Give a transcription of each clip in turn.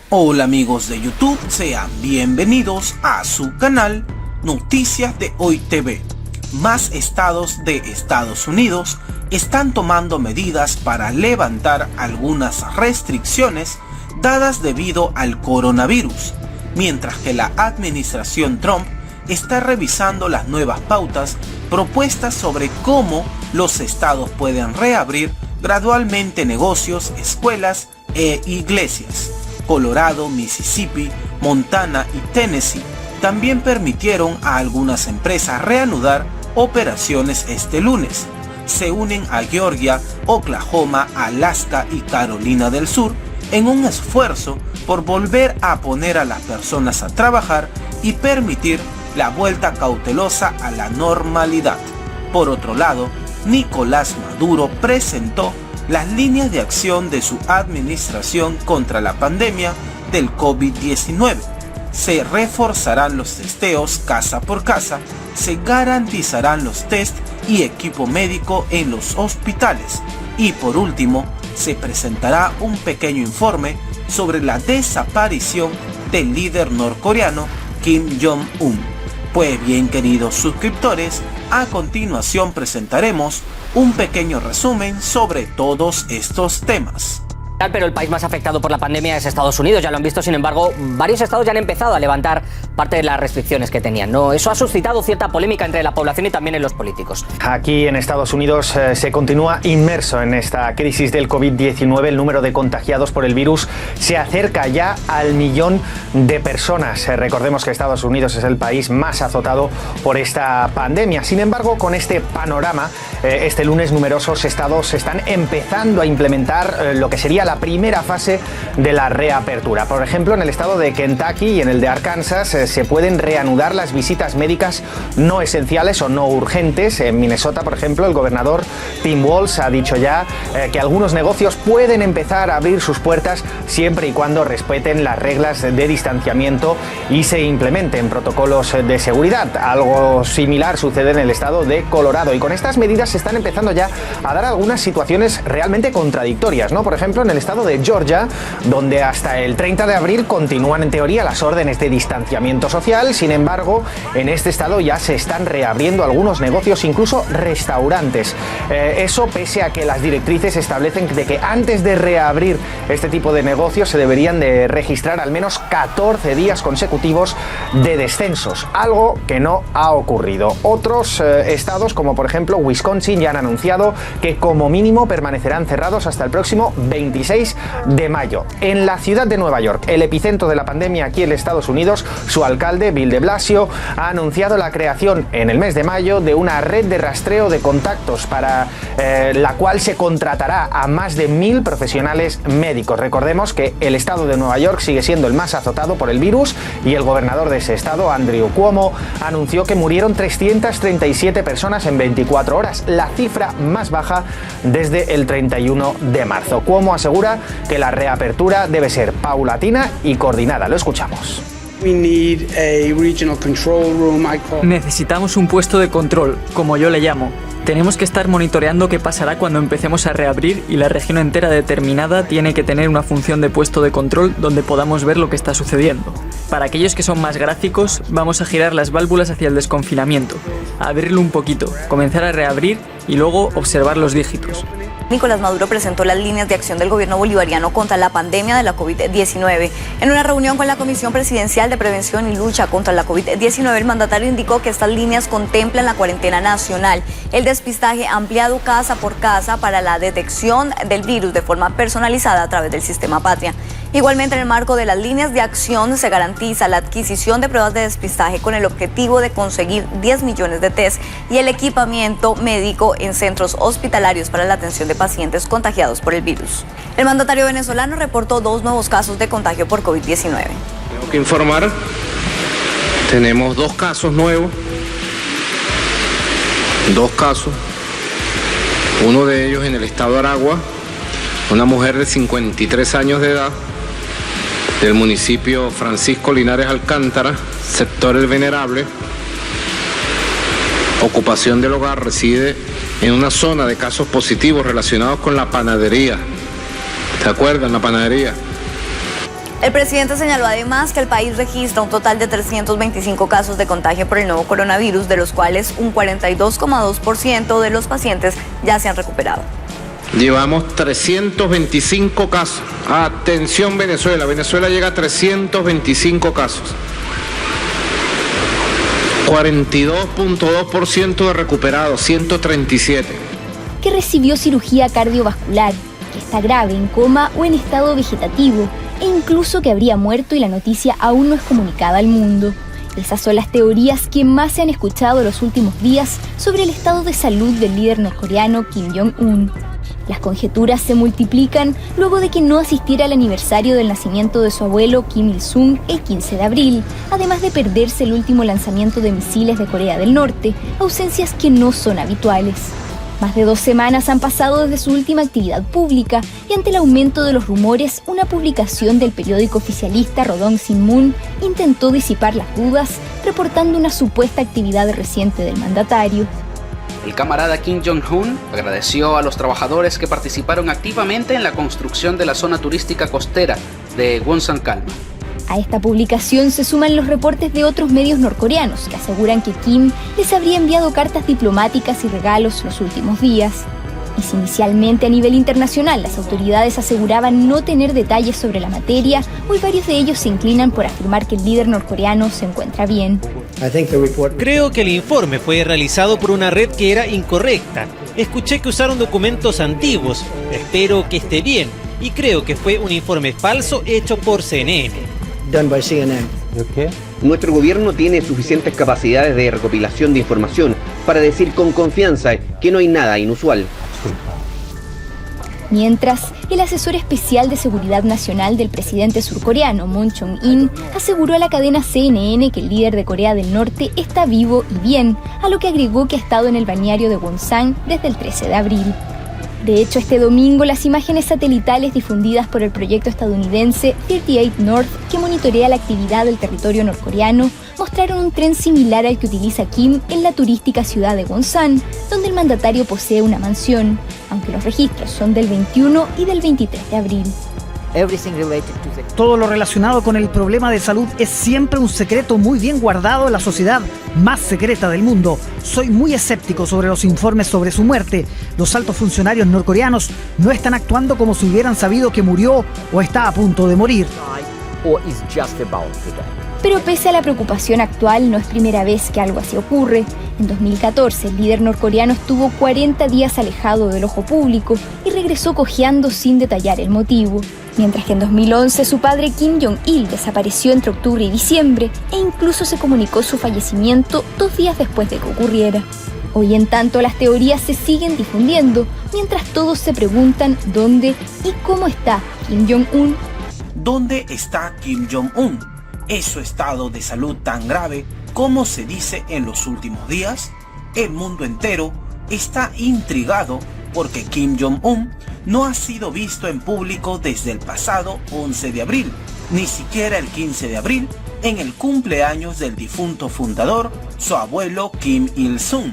Hola amigos de YouTube, sean bienvenidos a su canal Noticias de Hoy TV. Más estados de Estados Unidos están tomando medidas para levantar algunas restricciones dadas debido al coronavirus, mientras que la administración Trump está revisando las nuevas pautas propuestas sobre cómo los estados pueden reabrir gradualmente negocios, escuelas e iglesias. Colorado, Mississippi, Montana y Tennessee también permitieron a algunas empresas reanudar operaciones este lunes. Se unen a Georgia, Oklahoma, Alaska y Carolina del Sur en un esfuerzo por volver a poner a las personas a trabajar y permitir la vuelta cautelosa a la normalidad. Por otro lado, Nicolás Maduro presentó las líneas de acción de su administración contra la pandemia del COVID-19. Se reforzarán los testeos casa por casa, se garantizarán los test y equipo médico en los hospitales y por último, se presentará un pequeño informe sobre la desaparición del líder norcoreano Kim Jong-un. Pues bien, queridos suscriptores, a continuación presentaremos un pequeño resumen sobre todos estos temas. Pero el país más afectado por la pandemia es Estados Unidos, ya lo han visto. Sin embargo, varios estados ya han empezado a levantar parte de las restricciones que tenían, ¿no? Eso ha suscitado cierta polémica entre la población y también en los políticos. Aquí en Estados Unidos se continúa inmerso en esta crisis del COVID-19. El número de contagiados por el virus se acerca ya al 1 millón de personas. Recordemos que Estados Unidos es el país más azotado por esta pandemia. Sin embargo, con este panorama, este lunes numerosos estados están empezando a implementar lo que sería la primera fase de la reapertura. Por ejemplo, en el estado de Kentucky y en el de Arkansas se pueden reanudar las visitas médicas no esenciales o no urgentes. En Minnesota, por ejemplo, el gobernador Tim Walz ha dicho ya que algunos negocios pueden empezar a abrir sus puertas siempre y cuando respeten las reglas de distanciamiento y se implementen protocolos de seguridad. Algo similar sucede en el estado de Colorado y con estas medidas se están empezando ya a dar algunas situaciones realmente contradictorias, ¿no? Por ejemplo, en el estado de Georgia, donde hasta el 30 de abril continúan en teoría las órdenes de distanciamiento social. Sin embargo, en este estado ya se están reabriendo algunos negocios, incluso restaurantes. Eso pese a que las directrices establecen de que antes de reabrir este tipo de negocios se deberían de registrar al menos 14 días consecutivos de descensos, algo que no ha ocurrido. Otros estados, como por ejemplo Wisconsin, ya han anunciado que como mínimo permanecerán cerrados hasta el próximo 26 de mayo. En la ciudad de Nueva York, el epicentro de la pandemia aquí en Estados Unidos, su alcalde, Bill de Blasio, ha anunciado la creación en el mes de mayo de una red de rastreo de contactos para la cual se contratará a más de 1.000 profesionales médicos. Recordemos que el estado de Nueva York sigue siendo el más azotado por el virus y el gobernador de ese estado, Andrew Cuomo, anunció que murieron 337 personas en 24 horas, la cifra más baja desde el 31 de marzo. Cuomo asegura que la reapertura debe ser paulatina y coordinada. Lo escuchamos. Necesitamos un puesto de control, como yo le llamo. Tenemos que estar monitoreando qué pasará cuando empecemos a reabrir y la región entera determinada tiene que tener una función de puesto de control donde podamos ver lo que está sucediendo. Para aquellos que son más gráficos, vamos a girar las válvulas hacia el desconfinamiento, abrirlo un poquito, comenzar a reabrir y luego observar los dígitos. Nicolás Maduro presentó las líneas de acción del gobierno bolivariano contra la pandemia de la COVID-19. En una reunión con la Comisión Presidencial de Prevención y Lucha contra la COVID-19, el mandatario indicó que estas líneas contemplan la cuarentena nacional, el despistaje ampliado casa por casa para la detección del virus de forma personalizada a través del sistema Patria. Igualmente, en el marco de las líneas de acción se garantiza la adquisición de pruebas de despistaje con el objetivo de conseguir 10 millones de test y el equipamiento médico en centros hospitalarios para la atención de pacientes contagiados por el virus. El mandatario venezolano reportó 2 nuevos casos de contagio por COVID-19. Tengo que informar, tenemos 2 casos nuevos, 2 casos, uno de ellos en el estado de Aragua, una mujer de 53 años de edad, del municipio Francisco Linares Alcántara, sector El Venerable, ocupación del hogar, reside en una zona de casos positivos relacionados con la panadería. ¿Se acuerdan? La panadería. El presidente señaló además que el país registra un total de 325 casos de contagio por el nuevo coronavirus, de los cuales un 42,2% de los pacientes ya se han recuperado. Llevamos 325 casos. Atención Venezuela, Venezuela llega a 325 casos. 42,2% de recuperados, 137. Que recibió cirugía cardiovascular, que está grave, en coma o en estado vegetativo, e incluso que habría muerto y la noticia aún no es comunicada al mundo. Esas son las teorías que más se han escuchado los últimos días sobre el estado de salud del líder norcoreano Kim Jong-un. Las conjeturas se multiplican luego de que no asistiera al aniversario del nacimiento de su abuelo Kim Il-sung el 15 de abril, además de perderse el último lanzamiento de misiles de Corea del Norte, ausencias que no son habituales. Más de 2 semanas han pasado desde su última actividad pública y ante el aumento de los rumores, una publicación del periódico oficialista Rodong Sinmun intentó disipar las dudas, reportando una supuesta actividad reciente del mandatario. El camarada Kim Jong-un agradeció a los trabajadores que participaron activamente en la construcción de la zona turística costera de Wonsan-kalma. A esta publicación se suman los reportes de otros medios norcoreanos que aseguran que Kim les habría enviado cartas diplomáticas y regalos los últimos días. Y si inicialmente a nivel internacional las autoridades aseguraban no tener detalles sobre la materia, hoy varios de ellos se inclinan por afirmar que el líder norcoreano se encuentra bien. Creo que el informe fue realizado por una red que era incorrecta. Escuché que usaron documentos antiguos. Espero que esté bien. Y creo que fue un informe falso hecho por CNN. Nuestro gobierno tiene suficientes capacidades de recopilación de información para decir con confianza que no hay nada inusual. Mientras, el asesor especial de seguridad nacional del presidente surcoreano, Moon Chong-in, aseguró a la cadena CNN que el líder de Corea del Norte está vivo y bien, a lo que agregó que ha estado en el balneario de Wonsan desde el 13 de abril. De hecho, este domingo las imágenes satelitales difundidas por el proyecto estadounidense 38 North, que monitorea la actividad del territorio norcoreano, mostraron un tren similar al que utiliza Kim en la turística ciudad de Wonsan, donde el mandatario posee una mansión, aunque los registros son del 21 y del 23 de abril. Todo lo relacionado con el problema de salud es siempre un secreto muy bien guardado en la sociedad más secreta del mundo. Soy muy escéptico sobre los informes sobre su muerte. Los altos funcionarios norcoreanos no están actuando como si hubieran sabido que murió o está a punto de morir. Pero pese a la preocupación actual, no es primera vez que algo así ocurre. En 2014, el líder norcoreano estuvo 40 días alejado del ojo público y regresó cojeando sin detallar el motivo. Mientras que en 2011 su padre Kim Jong-il desapareció entre octubre y diciembre e incluso se comunicó su fallecimiento 2 días después de que ocurriera. Hoy en tanto las teorías se siguen difundiendo, mientras todos se preguntan dónde y cómo está Kim Jong-un. ¿Dónde está Kim Jong-un? ¿Es su estado de salud tan grave como se dice en los últimos días? El mundo entero está intrigado porque Kim Jong-un no ha sido visto en público desde el pasado 11 de abril, ni siquiera el 15 de abril, en el cumpleaños del difunto fundador, su abuelo Kim Il-sung.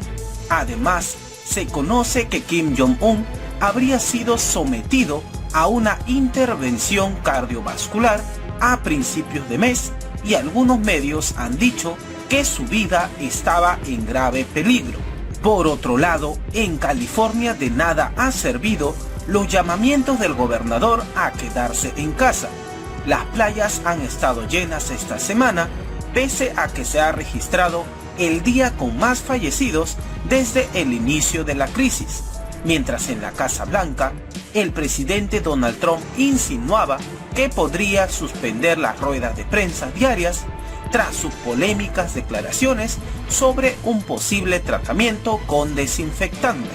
Además, se conoce que Kim Jong-un habría sido sometido a una intervención cardiovascular a principios de mes y algunos medios han dicho que su vida estaba en grave peligro. Por otro lado, en California de nada ha servido los llamamientos del gobernador a quedarse en casa. Las playas han estado llenas esta semana, pese a que se ha registrado el día con más fallecidos desde el inicio de la crisis. Mientras en la Casa Blanca, el presidente Donald Trump insinuaba que podría suspender las ruedas de prensa diarias tras sus polémicas declaraciones sobre un posible tratamiento con desinfectante.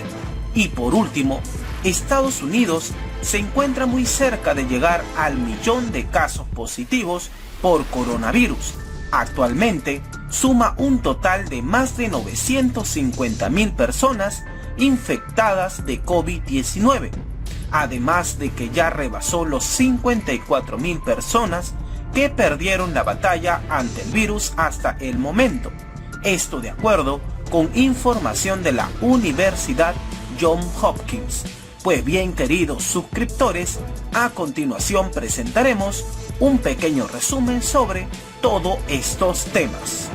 Y por último, Estados Unidos se encuentra muy cerca de llegar al 1.000.000 de casos positivos por coronavirus. Actualmente suma un total de más de 950.000 personas infectadas de COVID-19, además de que ya rebasó los 54.000 personas que perdieron la batalla ante el virus hasta el momento. Esto de acuerdo con información de la Universidad Johns Hopkins. Pues bien, queridos suscriptores, a continuación presentaremos un pequeño resumen sobre todos estos temas.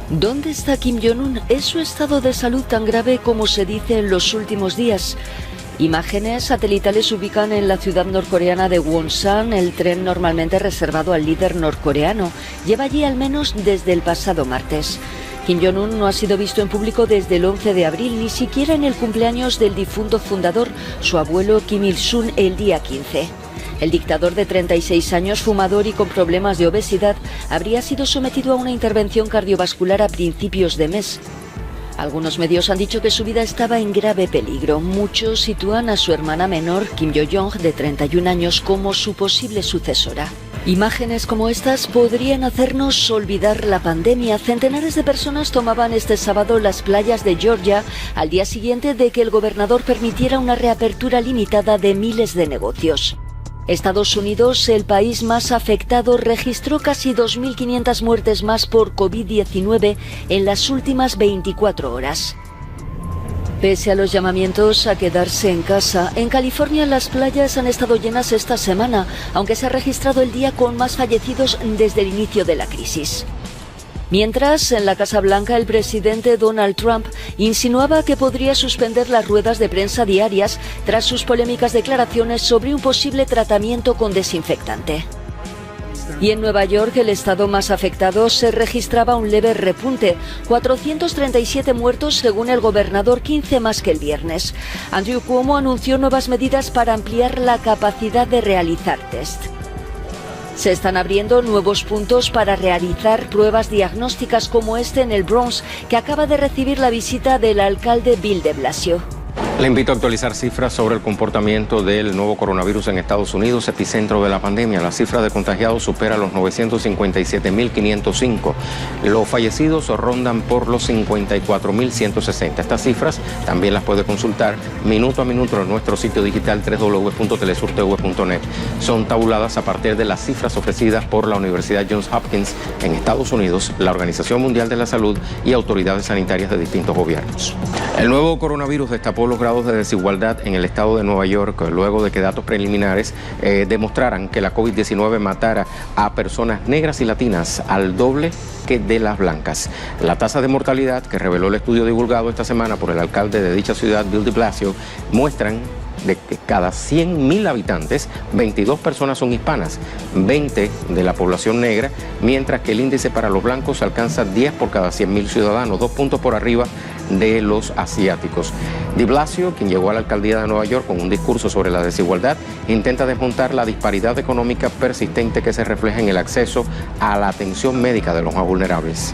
¿Dónde está Kim Jong-un? ¿Es su estado de salud tan grave como se dice en los últimos días? Imágenes satelitales ubican en la ciudad norcoreana de Wonsan el tren normalmente reservado al líder norcoreano. Lleva allí al menos desde el pasado martes. Kim Jong-un no ha sido visto en público desde el 11 de abril, ni siquiera en el cumpleaños del difunto fundador, su abuelo Kim Il-sung, el día 15. El dictador de 36 años, fumador y con problemas de obesidad, habría sido sometido a una intervención cardiovascular a principios de mes. Algunos medios han dicho que su vida estaba en grave peligro. Muchos sitúan a su hermana menor, Kim Yo-jong, de 31 años, como su posible sucesora. Imágenes como estas podrían hacernos olvidar la pandemia. Centenares de personas tomaban este sábado las playas de Georgia al día siguiente de que el gobernador permitiera una reapertura limitada de miles de negocios. Estados Unidos, el país más afectado, registró casi 2.500 muertes más por COVID-19 en las últimas 24 horas. Pese a los llamamientos a quedarse en casa, en California las playas han estado llenas esta semana, aunque se ha registrado el día con más fallecidos desde el inicio de la crisis. Mientras, en la Casa Blanca, el presidente Donald Trump insinuaba que podría suspender las ruedas de prensa diarias tras sus polémicas declaraciones sobre un posible tratamiento con desinfectante. Y en Nueva York, el estado más afectado, se registraba un leve repunte. 437 muertos según el gobernador, 15 más que el viernes. Andrew Cuomo anunció nuevas medidas para ampliar la capacidad de realizar test. Se están abriendo nuevos puntos para realizar pruebas diagnósticas como este en el Bronx, que acaba de recibir la visita del alcalde Bill de Blasio. Le invito a actualizar cifras sobre el comportamiento del nuevo coronavirus en Estados Unidos, epicentro de la pandemia. La cifra de contagiados supera los 957.505. Los fallecidos rondan por los 54.160. Estas cifras también las puede consultar minuto a minuto en nuestro sitio digital www.telesurtv.net. Son tabuladas a partir de las cifras ofrecidas por la Universidad Johns Hopkins en Estados Unidos, la Organización Mundial de la Salud y autoridades sanitarias de distintos gobiernos. El nuevo coronavirus destapó los grados de desigualdad en el estado de Nueva York luego de que datos preliminares demostraran que la COVID-19 matara a personas negras y latinas al doble que de las blancas. La tasa de mortalidad que reveló el estudio divulgado esta semana por el alcalde de dicha ciudad, Bill de Blasio, muestran de que cada 100.000 habitantes, 22 personas son hispanas, 20 de la población negra, mientras que el índice para los blancos alcanza 10 por cada 100.000 ciudadanos, 2 puntos por arriba de los asiáticos. De Blasio, quien llegó a la alcaldía de Nueva York con un discurso sobre la desigualdad, intenta desmontar la disparidad económica persistente que se refleja en el acceso a la atención médica de los más vulnerables.